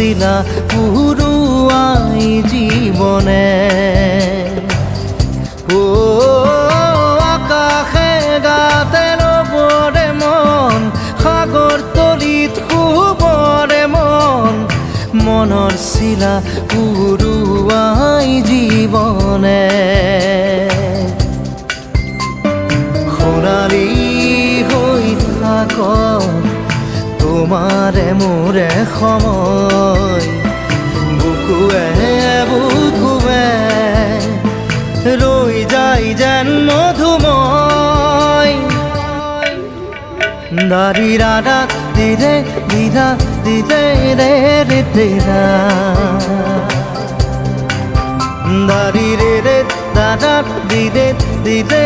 শিলা পুরুয়াই জীবনে ও আকাশে গাতে রবরে মন সাগর তলিত শুবরে মন মনৰ শিলা পুরুয়াই জীবনে সোণালী হৈ থাক তোমাৰে মোৰে সময় বুকুৱে বুকুৱে ৰৈ যায় যেন মধুময় দাৰি ৰাধা দিদে দিদা দিদে ৰে ৰে তেৰা দাৰি ৰে ৰে দাদা দিদে দিদে